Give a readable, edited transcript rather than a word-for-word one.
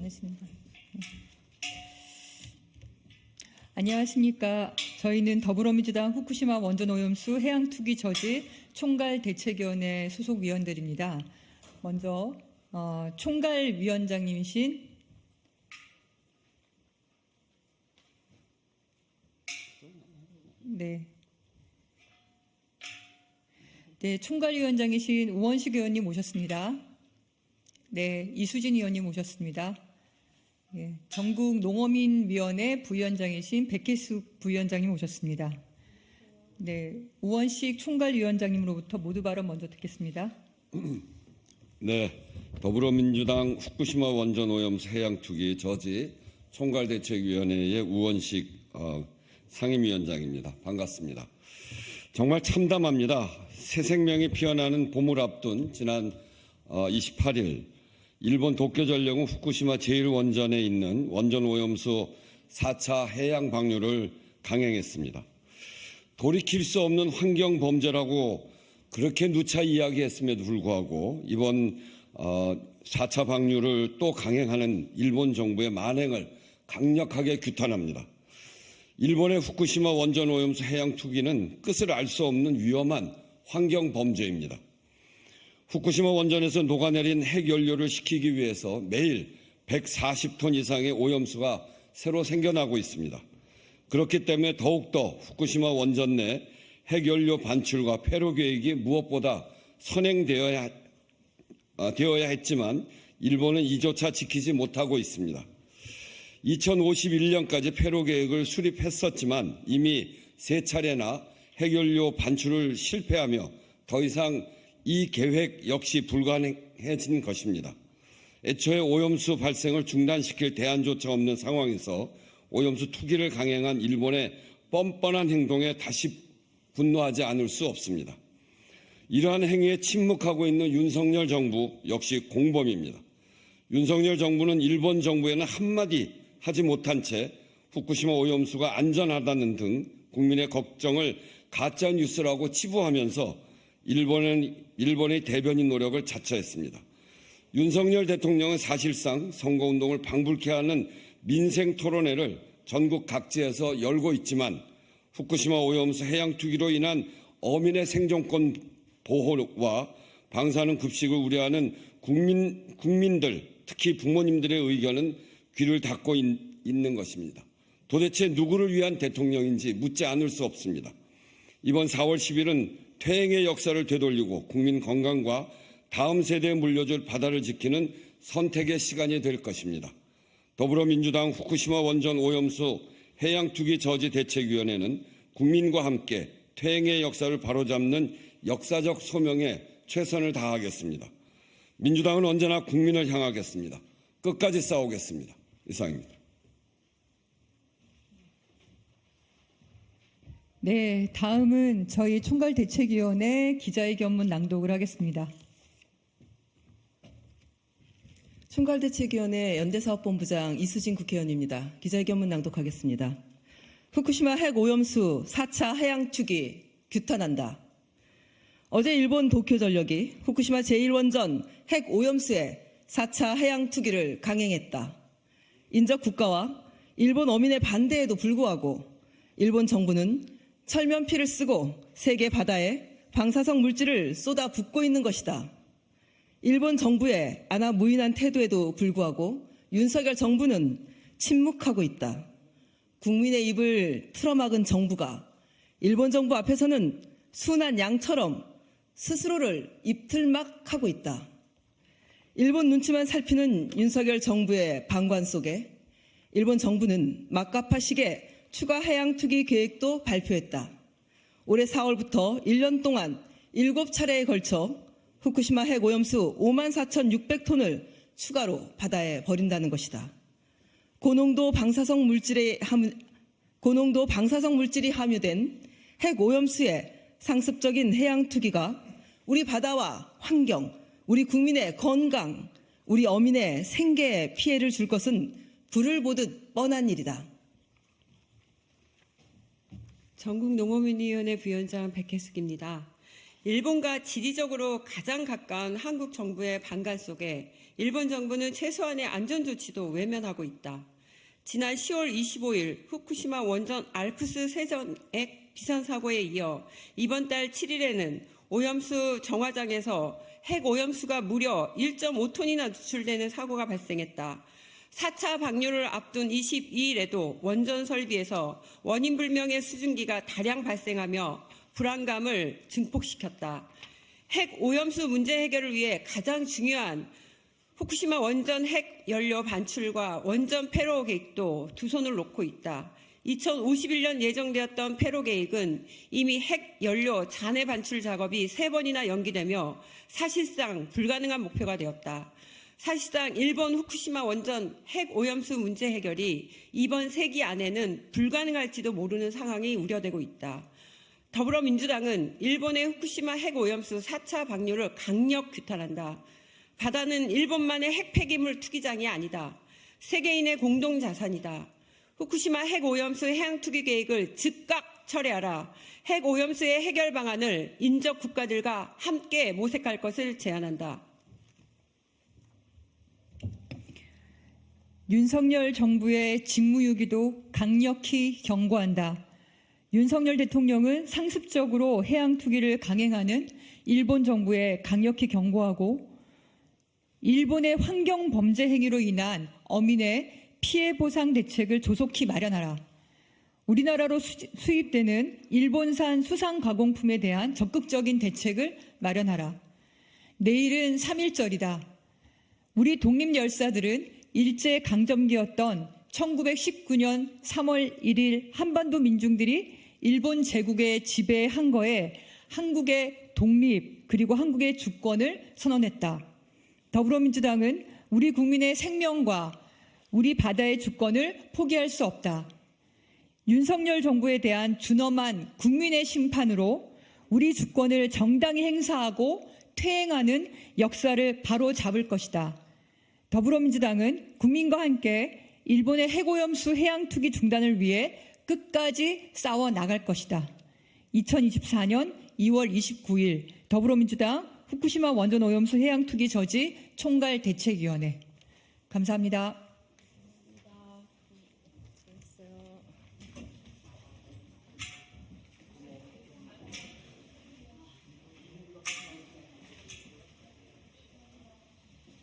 하시는 분. 안녕하십니까. 저희는 더불어민주당 후쿠시마 원전오염수 해양투기 저지 총괄대책위원회 소속 위원들입니다. 먼저 총괄위원장님이신 총괄위원장이신 우원식 의원님 모셨습니다. 네, 이수진 의원님 모셨습니다. 전국농어민위원회 부위원장이신 백혜숙 부위원장님 오셨습니다. 네, 우원식 총괄위원장님으로부터 모두 발언 먼저 듣겠습니다. 네, 더불어민주당 후쿠시마 원전 오염수 해양투기 저지 총괄대책위원회의 우원식 상임위원장입니다. 반갑습니다. 정말 참담합니다. 새 생명이 피어나는 봄을 앞둔 지난 28일 일본 도쿄전력은 후쿠시마 제1원전에 있는 원전 오염수 4차 해양 방류를 강행했습니다. 돌이킬 수 없는 환경 범죄라고 그렇게 누차 이야기했음에도 불구하고 이번 4차 방류를 또 강행하는 일본 정부의 만행을 강력하게 규탄합니다. 일본의 후쿠시마 원전 오염수 해양 투기는 끝을 알 수 없는 위험한 환경 범죄입니다. 후쿠시마 원전에서 녹아내린 핵연료를 식히기 위해서 매일 140톤 이상의 오염수가 새로 생겨나고 있습니다. 그렇기 때문에 더욱더 후쿠시마 원전 내 핵연료 반출과 폐로 계획이 무엇보다 선행되어야 했지만 일본은 이조차 지키지 못하고 있습니다. 2051년까지 폐로 계획을 수립했었지만 이미 3차례나 핵연료 반출을 실패하며 더 이상 이 계획 역시 불가능해진 것입니다. 애초에 오염수 발생을 중단시킬 대안조차 없는 상황에서 오염수 투기를 강행한 일본의 뻔뻔한 행동에 다시 분노하지 않을 수 없습니다. 이러한 행위에 침묵하고 있는 윤석열 정부 역시 공범입니다. 윤석열 정부는 일본 정부에는 한마디 하지 못한 채 후쿠시마 오염수가 안전하다는 등 국민의 걱정을 가짜 뉴스라고 치부하면서 일본의 대변인 노력을 자처했습니다. 윤석열 대통령은 사실상 선거운동을 방불케 하는 민생 토론회를 전국 각지에서 열고 있지만 후쿠시마 오염수 해양 투기로 인한 어민의 생존권 보호와 방사능 급식을 우려하는 국민들, 특히 부모님들의 의견은 귀를 닫고 있는 것입니다. 도대체 누구를 위한 대통령인지 묻지 않을 수 없습니다. 이번 4월 10일은 퇴행의 역사를 되돌리고 국민 건강과 다음 세대에 물려줄 바다를 지키는 선택의 시간이 될 것입니다. 더불어민주당 후쿠시마 원전 오염수 해양투기 저지 대책위원회는 국민과 함께 퇴행의 역사를 바로잡는 역사적 소명에 최선을 다하겠습니다. 민주당은 언제나 국민을 향하겠습니다. 끝까지 싸우겠습니다. 이상입니다. 네, 다음은 저희 총괄대책위원회 기자회견문 낭독을 하겠습니다. 총괄대책위원회 연대사업본부장 이수진 국회의원입니다. 기자회견문 낭독하겠습니다. 후쿠시마 핵오염수 4차 해양투기 규탄한다. 어제 일본 도쿄전력이 후쿠시마 제1원전 핵오염수의 4차 해양투기를 강행했다. 인접 국가와 일본 어민의 반대에도 불구하고 일본 정부는 철면피를 쓰고 세계 바다에 방사성 물질을 쏟아붓고 있는 것이다. 일본 정부의 안하무인한 태도에도 불구하고 윤석열 정부는 침묵하고 있다. 국민의 입을 틀어막은 정부가 일본 정부 앞에서는 순한 양처럼 스스로를 입틀막하고 있다. 일본 눈치만 살피는 윤석열 정부의 방관 속에 일본 정부는 막가파식의 추가 해양투기 계획도 발표했다. 올해 4월부터 1년 동안 7차례에 걸쳐 후쿠시마 핵오염수 54,600톤을 추가로 바다에 버린다는 것이다. 고농도 방사성 물질이 함유된 핵오염수의 상습적인 해양투기가 우리 바다와 환경, 우리 국민의 건강, 우리 어민의 생계에 피해를 줄 것은 불을 보듯 뻔한 일이다. 전국농어민위원회 부위원장 백혜숙입니다. 일본과 지리적으로 가장 가까운 한국 정부의 반간 속에 일본 정부는 최소한의 안전조치도 외면하고 있다. 지난 10월 25일 후쿠시마 원전 알프스 세전액 비산 사고에 이어 이번 달 7일에는 오염수 정화장에서 핵 오염수가 무려 1.5톤이나 누출되는 사고가 발생했다. 4차 방류를 앞둔 22일에도 원전 설비에서 원인 불명의 수증기가 다량 발생하며 불안감을 증폭시켰다. 핵 오염수 문제 해결을 위해 가장 중요한 후쿠시마 원전 핵 연료 반출과 원전 폐로 계획도 두 손을 놓고 있다. 2051년 예정되었던 폐로 계획은 이미 핵 연료 잔해 반출 작업이 3번이나 연기되며 사실상 불가능한 목표가 되었다. 사실상 일본 후쿠시마 원전 핵 오염수 문제 해결이 이번 세기 안에는 불가능할지도 모르는 상황이 우려되고 있다. 더불어민주당은 일본의 후쿠시마 핵 오염수 4차 방류를 강력 규탄한다. 바다는 일본만의 핵 폐기물 투기장이 아니다. 세계인의 공동 자산이다. 후쿠시마 핵 오염수 해양 투기 계획을 즉각 철회하라. 핵 오염수의 해결 방안을 인접 국가들과 함께 모색할 것을 제안한다. 윤석열 정부의 직무유기도 강력히 경고한다. 윤석열 대통령은 상습적으로 해양 투기를 강행하는 일본 정부에 강력히 경고하고 일본의 환경 범죄 행위로 인한 어민의 피해 보상 대책을 조속히 마련하라. 우리나라로 수입되는 일본산 수상 가공품에 대한 적극적인 대책을 마련하라. 내일은 3.1절이다. 우리 독립열사들은 일제강점기였던 1919년 3월 1일 한반도 민중들이 일본 제국의 지배에 한 거에 한국의 독립 그리고 한국의 주권을 선언했다. 더불어민주당은 우리 국민의 생명과 우리 바다의 주권을 포기할 수 없다. 윤석열 정부에 대한 준엄한 국민의 심판으로 우리 주권을 정당히 행사하고 퇴행하는 역사를 바로 잡을 것이다. 더불어민주당은 국민과 함께 일본의 핵오염수 해양 투기 중단을 위해 끝까지 싸워 나갈 것이다. 2024년 2월 29일 더불어민주당 후쿠시마 원전 오염수 해양 투기 저지 총괄 대책위원회. 감사합니다.